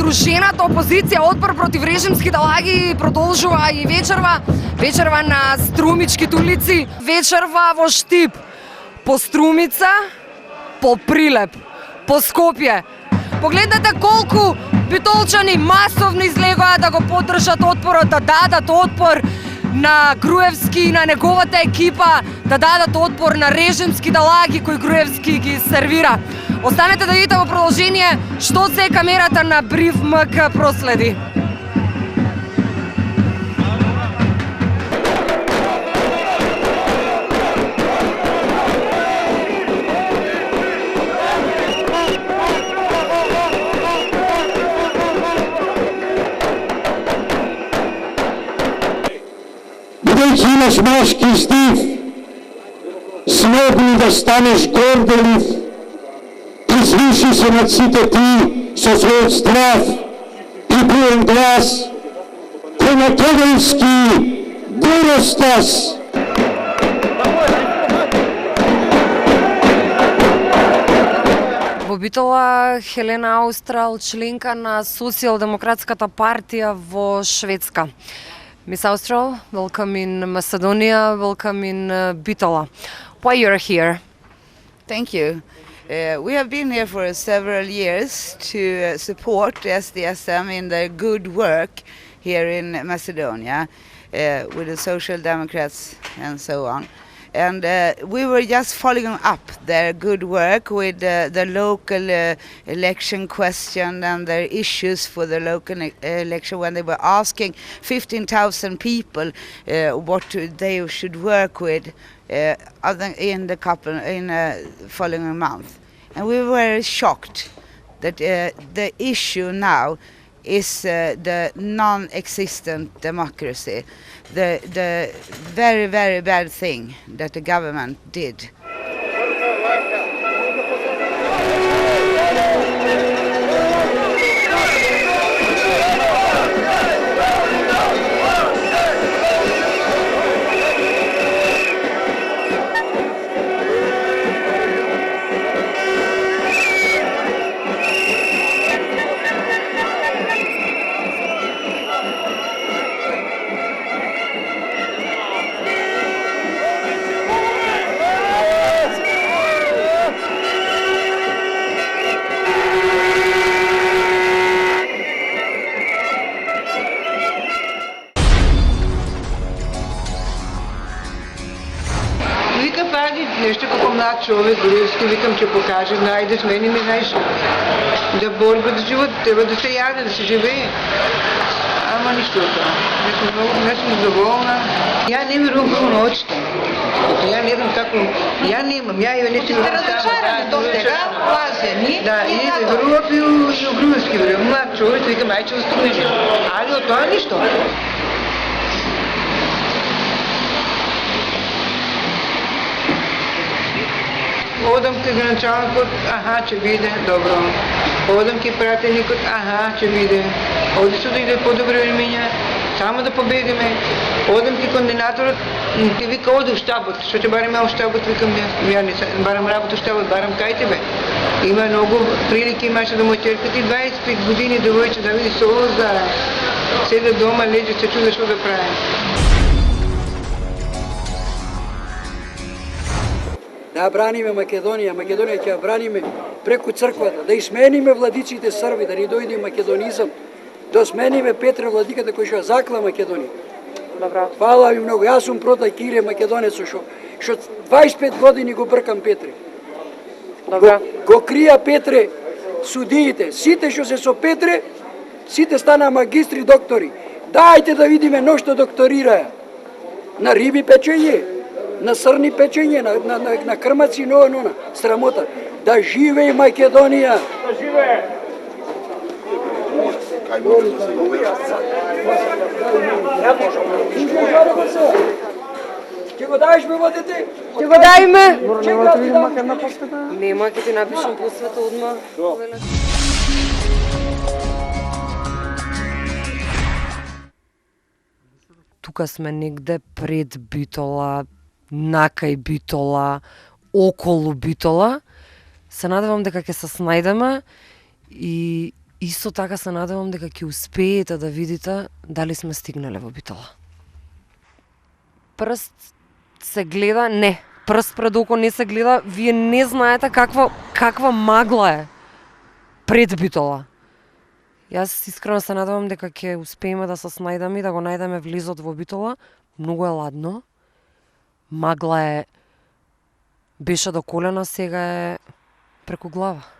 Здружената опозиција Отпор против режимските лаги продолжува и вечерва. Вечерва на Струмичките улици, вечерва во Штип, по Струмица, по Прилеп, по Скопје. Погледнете колку битолчани масовно излегоа да го поддржат Отпорот, да дадат отпор на Груевски и на неговата екипа, да дадат отпор на режимските лаги кои Груевски ги сервира. Останете да видите во продолжение што се камерата на Брив МК проследи. Бидејќи имаш машки стив, смогни да станеш горделив, извиши се над сите ти со својот страв и буен глас, кој македонски доростас. Во Битола Хелена Аустрал, членка на Социјалдемократската партија во Шведска. Miss Austral, welcome in Macedonia, welcome in Bitola. Why you're here? Thank you. We have been here for several years to support SDSM in their good work here in Macedonia with the Social Democrats and so on. And we were just following up their good work with the local election question and their issues for the local election when they were asking 15,000 people what they should work with in the following month. And we were shocked that the issue now is the non-existent democracy, the very, very bad thing that the government did. Нещо како млад човек, Груевски, викам, че покаже, најде смени ми, знаеш, да борба за живот, треба да се яде, да се живее. Ама нищо от това. Не съм доволна. Я не верувам прво на очите. Я не знам како, я немам, я и не си верувам. Сте разочарани до сега, плазени. Да, и верувам и у Груевски, верувам, млад човек, викам, ай, че възстанови. Али от това нищо. Одам ке граначалникот, аха, ќе биде добро. Одам ке пратеникот, аха, ќе биде. Оди се да иде по-добри времења, само да победиме. Одам ке координаторот, ке вика оди у штабот, што ќе барам ја у штабот, викам ја не барам работа у штабот, барам кај тебе. Има многу прилики, имаше да мој ќерка ти 25 години девојче да види солза, седе дома, леже, се чуде што да прави. Да браниме Македонија, Македонија ќе ја браниме преку црквата, да измениме владиците Срби, да ни дојде македонизам, да смениме Петре владиката кој што закла Македонија. Добро. Фала ви многу, јас сум прота Кире Македонецо што 25 години го бркам Петре. Добро. Го крија Петре судиите, сите што се со Петре, сите стана магистри, доктори. Дајте да видиме ношто докторираја. На риби печење, на срни печење, на крмаци, нона, срамота. Да живее Македонија! Да живее! Ќе го даеш ме водите? Ќе го дајме! Нема, ќе ти напишам посвета одма. Тука сме негде пред Битола, накај Битола, околу Битола. Се надевам дека ќе се снајдеме и Исто така се надевам дека ќе успеете да видите дали сме стигнале во Битола. Прст се гледа, не. Прст пред око не се гледа. Вие не знаете каква магла е пред Битола. Јас искрено се надевам дека ќе успееме да се снајдеме и да го најдеме влезот во Битола. Многу е ладно. Магла е беше до колена, сега е преку глава.